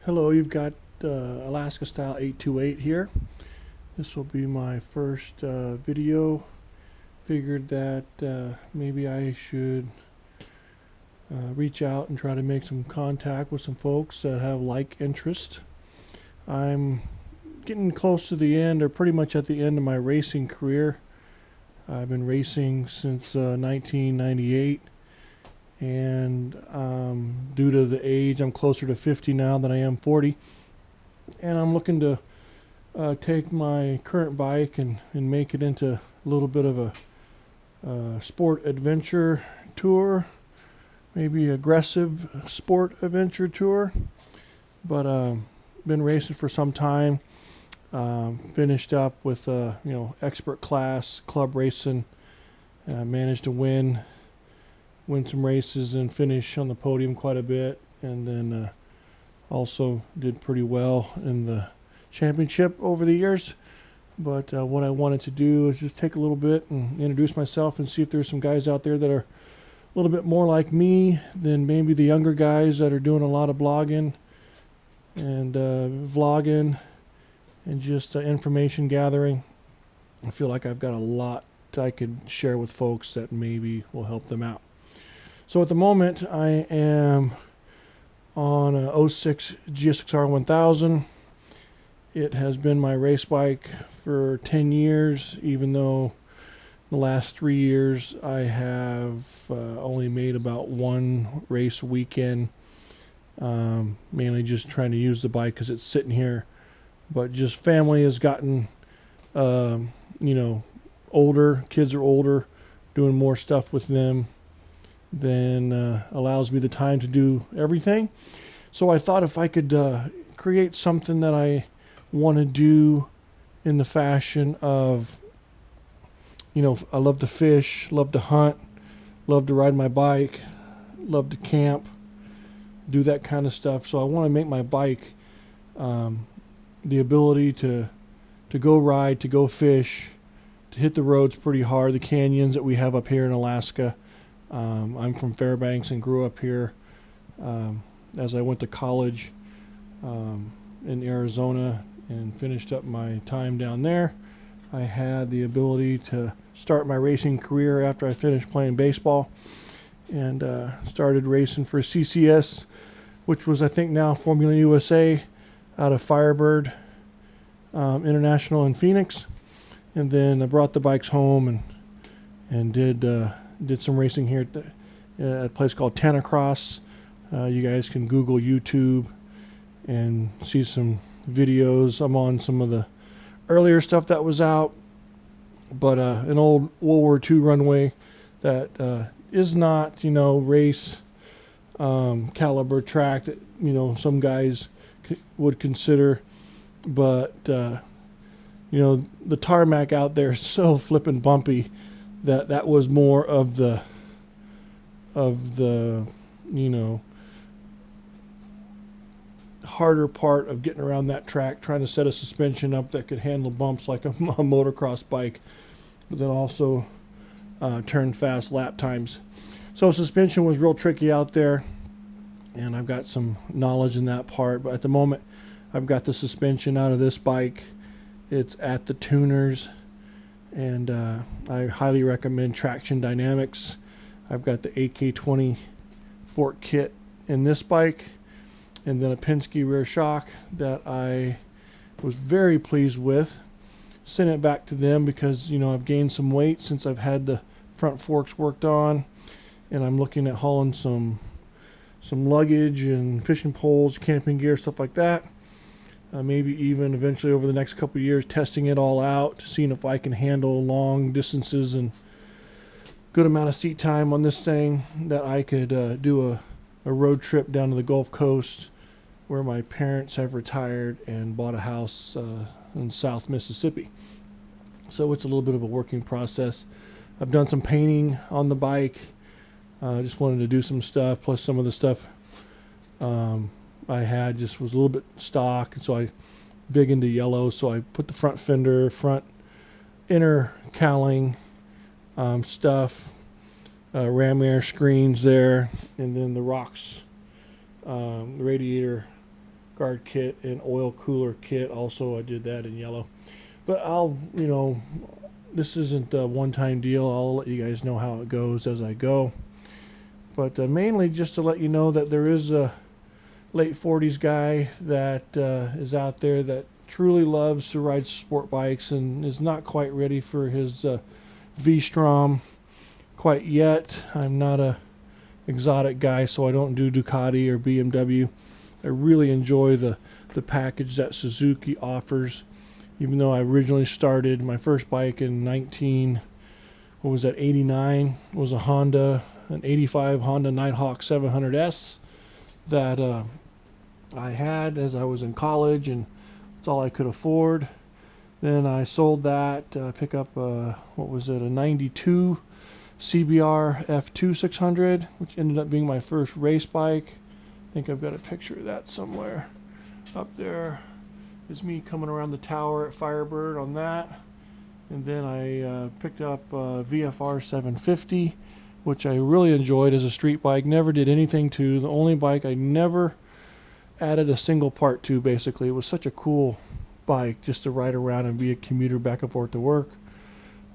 Hello, you've got Alaskastyle828 here. This will be my first video. Figured that maybe I should reach out and try to make some contact with some folks that have like interest. I'm getting close to the end, or pretty much at the end of my racing career. I've been racing since 1998. And due to the age, I'm closer to 50 now than I am 40, and I'm looking to take my current bike and make it into a little bit of a sport adventure tour, maybe aggressive sport adventure tour. But been racing for some time. Finished up with expert class club racing. Managed to win some races and finish on the podium quite a bit, and then also did pretty well in the championship over the years. But what I wanted to do is just take a little bit and introduce myself and see if there's some guys out there that are a little bit more like me than maybe the younger guys that are doing a lot of blogging and vlogging and just information gathering. I feel like I've got a lot I could share with folks that maybe will help them out. So at the moment, I am on a 06 GSXR 1000. It has been my race bike for 10 years, even though the last 3 years I have only made about one race weekend, mainly just trying to use the bike because it's sitting here. But just family has gotten, older, kids are older, doing more stuff with them then allows me the time to do everything. So I thought if I could create something that I want to do in the fashion of, I love to fish, love to hunt, love to ride my bike, love to camp, do that kind of stuff. So I want to make my bike the ability to go ride, to go fish, to hit the roads pretty hard, the canyons that we have up here in Alaska. I'm from Fairbanks and grew up here. As I went to college in Arizona and finished up my time down there, I had the ability to start my racing career after I finished playing baseball, and started racing for CCS, which was, I think, now Formula USA, out of Firebird International in Phoenix. And then I brought the bikes home and did some racing here at a place called Tanacross. You guys can Google YouTube and see some videos. I'm on some of the earlier stuff that was out, but an old World War II runway that is not, race caliber track that, some guys would consider. But, the tarmac out there is so flippin' bumpy that was more of the harder part of getting around that track, trying to set a suspension up that could handle bumps like a motocross bike, but then also turn fast lap times. So suspension was real tricky out there, and I've got some knowledge in that part. But at the moment, I've got the suspension out of this bike. It's at the tuners. And I highly recommend Traction Dynamics. I've got the AK-20 fork kit in this bike, and then a Penske rear shock that I was very pleased with. Sent it back to them because, I've gained some weight since I've had the front forks worked on, and I'm looking at hauling some luggage and fishing poles, camping gear, stuff like that. Maybe even eventually over the next couple of years testing it all out, seeing if I can handle long distances and good amount of seat time on this thing, that I could do a road trip down to the Gulf Coast where my parents have retired and bought a house in South Mississippi. So it's a little bit of a working process. I've done some painting on the bike. Just wanted to do some stuff, plus some of the stuff I had just was a little bit stock, and so I big into yellow, so I put the front fender, front inner cowling stuff, ram air screens there, and then the rocks, the radiator guard kit and oil cooler kit. Also, I did that in yellow. But I'll, you know, this isn't a one-time deal. I'll let you guys know how it goes as I go. But mainly just to let you know that there is a late 40s guy that is out there that truly loves to ride sport bikes and is not quite ready for his V-Strom quite yet. I'm not a exotic guy, so I don't do Ducati or BMW. I really enjoy the package that Suzuki offers, even though I originally started my first bike in 89 was a Honda, an 85 Honda Nighthawk 700S that I had as I was in college, and it's all I could afford. Then I sold that, pick up what was it, a 92 CBR F2 600, which ended up being my first race bike. I think I've got a picture of that somewhere. Up there is me coming around the tower at Firebird on that. And then I picked up VFR 750, which I really enjoyed as a street bike. Never did anything to. The only bike I never added a single part to, basically. It was such a cool bike just to ride around and be a commuter back and forth to work.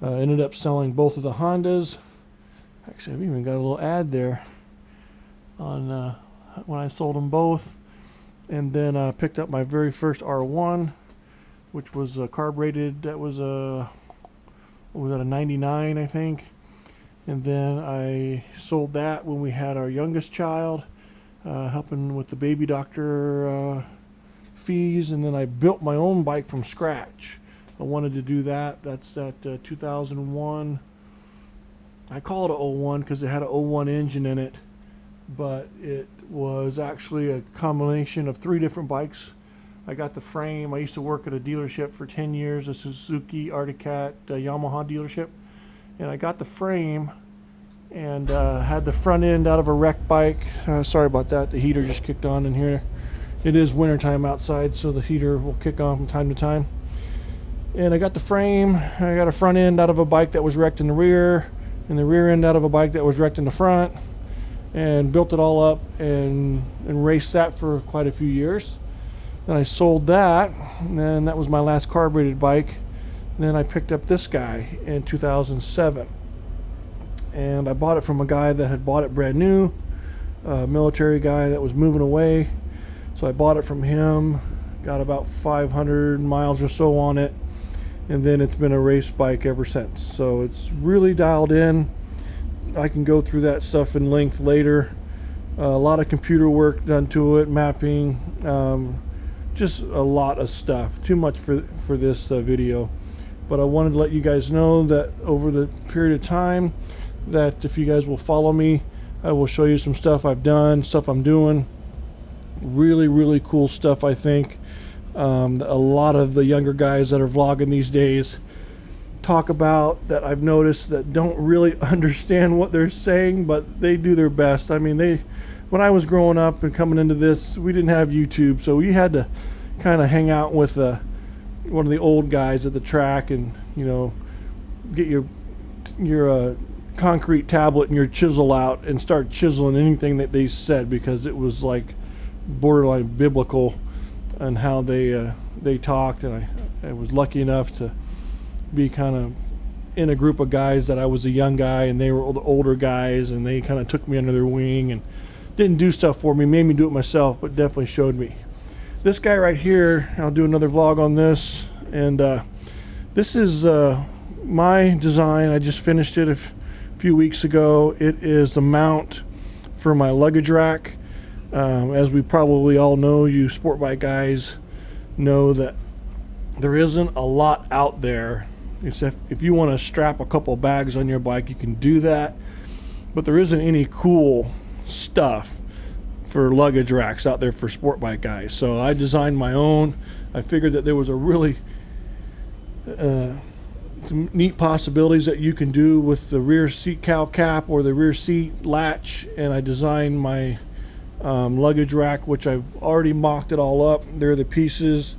Ended up selling both of the Hondas. Actually, I've even got a little ad there on when I sold them both. And then picked up my very first R1, which was carbureted. That was what was that, a 99, I think. And then I sold that when we had our youngest child, helping with the baby doctor fees. And then I built my own bike from scratch. I wanted to do that. That's that 2001. I call it a 01 because it had a 01 engine in it, but it was actually a combination of 3 different bikes. I got the frame. I used to work at a dealership for 10 years, a Suzuki Articat Yamaha dealership, and I got the frame and had the front end out of a wrecked bike. Sorry about that, the heater just kicked on in here. It is wintertime outside, so the heater will kick on from time to time. And I got the frame. I got a front end out of a bike that was wrecked in the rear, and the rear end out of a bike that was wrecked in the front, and built it all up and raced that for quite a few years. Then I sold that, and then that was my last carbureted bike. And then I picked up this guy in 2007, and I bought it from a guy that had bought it brand new, a military guy that was moving away. So I bought it from him, got about 500 miles or so on it, and then it's been a race bike ever since. So it's really dialed in. I can go through that stuff in length later. A lot of computer work done to it, mapping, just a lot of stuff. Too much for this video. But I wanted to let you guys know that over the period of time, that if you guys will follow me, I will show you some stuff I've done, stuff I'm doing. Really, really cool stuff, I think. A lot of the younger guys that are vlogging these days talk about that I've noticed that don't really understand what they're saying, but they do their best. I mean, when I was growing up and coming into this, we didn't have YouTube, so we had to kind of hang out with one of the old guys at the track and, you know, get your concrete tablet and your chisel out and start chiseling anything that they said, because it was like borderline biblical and how they talked. And I was lucky enough to be kind of in a group of guys that I was a young guy and they were the older guys, and they kind of took me under their wing and didn't do stuff for me, made me do it myself, but definitely showed me. This guy right here, I'll do another vlog on this, and this is my design. I just finished it a few weeks ago. It is the mount for my luggage rack. As we probably all know, you sport bike guys know that there isn't a lot out there, except if you want to strap a couple bags on your bike, you can do that, but there isn't any cool stuff for luggage racks out there for sport bike guys. So I designed my own. I figured that there was a really some neat possibilities that you can do with the rear seat cowl cap or the rear seat latch, and I designed my luggage rack, which I've already mocked it all up. There are the pieces.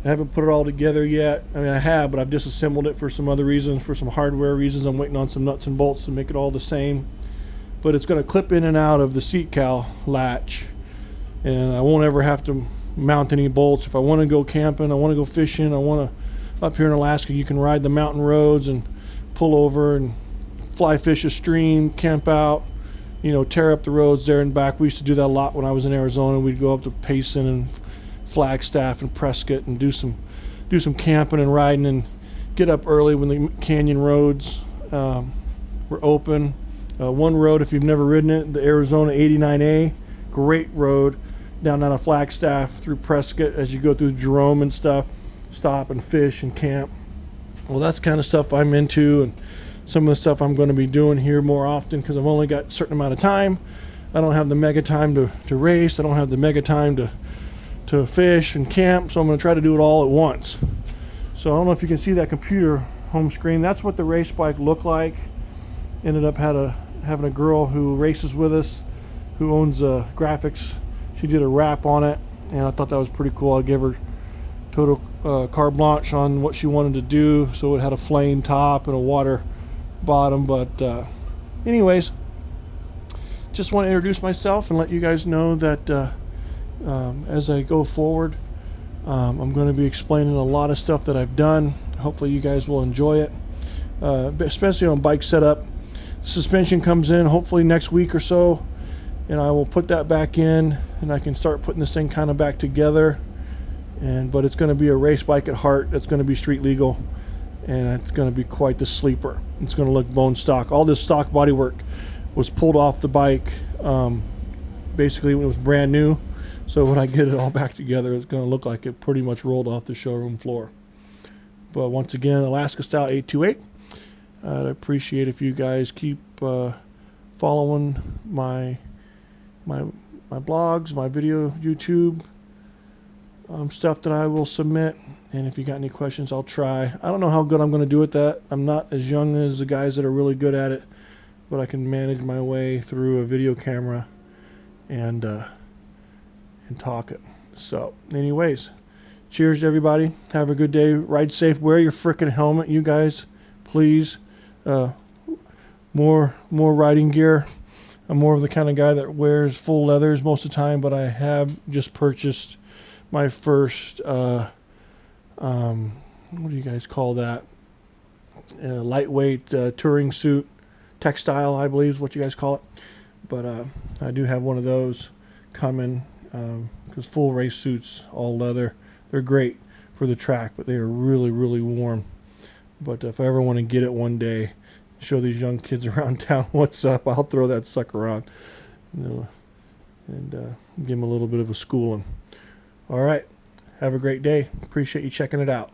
I haven't put it all together yet. I mean, I have, but I've disassembled it for some other reasons, for some hardware reasons. I'm waiting on some nuts and bolts to make it all the same. But it's going to clip in and out of the seat cowl latch, and I won't ever have to mount any bolts. If I want to go camping, I want to go fishing, I want to, up here in Alaska, you can ride the mountain roads and pull over and fly fish a stream, camp out, you know, tear up the roads there and back. We used to do that a lot when I was in Arizona. We'd go up to Payson and Flagstaff and Prescott and do some camping and riding, and get up early when the canyon roads were open. One road, if you've never ridden it, the Arizona 89A, great road down out of Flagstaff through Prescott. As you go through Jerome and stuff, stop and fish and camp. Well, that's kind of stuff I'm into, and some of the stuff I'm going to be doing here more often, because I've only got a certain amount of time. I don't have the mega time to race. I don't have the mega time to fish and camp, so I'm going to try to do it all at once. So I don't know if you can see that computer home screen. That's what the race bike looked like. Ended up having a girl who races with us, who owns graphics. She did a wrap on it, and I thought that was pretty cool. I gave her total carte blanche on what she wanted to do. So it had a flame top and a water bottom. But anyways, just want to introduce myself and let you guys know that as I go forward, I'm going to be explaining a lot of stuff that I've done. Hopefully you guys will enjoy it, especially on bike setup. Suspension comes in hopefully next week or so, and I will put that back in, and I can start putting this thing kind of back together. But it's going to be a race bike at heart. It's going to be street legal, and it's going to be quite the sleeper. It's going to look bone stock. All this stock bodywork was pulled off the bike basically when it was brand new. So when I get it all back together, it's going to look like it pretty much rolled off the showroom floor. But once again, Alaskastyle828. I'd appreciate if you guys keep following my blogs, my video, YouTube stuff that I will submit. And if you got any questions, I'll try. I don't know how good I'm going to do at that. I'm not as young as the guys that are really good at it, but I can manage my way through a video camera and talk it. So anyways, cheers to everybody. Have a good day. Ride safe. Wear your frickin' helmet, you guys, please. More riding gear. I'm more of the kind of guy that wears full leathers most of the time, but I have just purchased my first what do you guys call that, lightweight touring suit, textile, I believe is what you guys call it. But I do have one of those coming, because full race suits, all leather, they're great for the track, but they are really, really warm. But if I ever want to get it one day, show these young kids around town what's up, I'll throw that sucker on, and give them a little bit of a schooling. All right, have a great day. Appreciate you checking it out.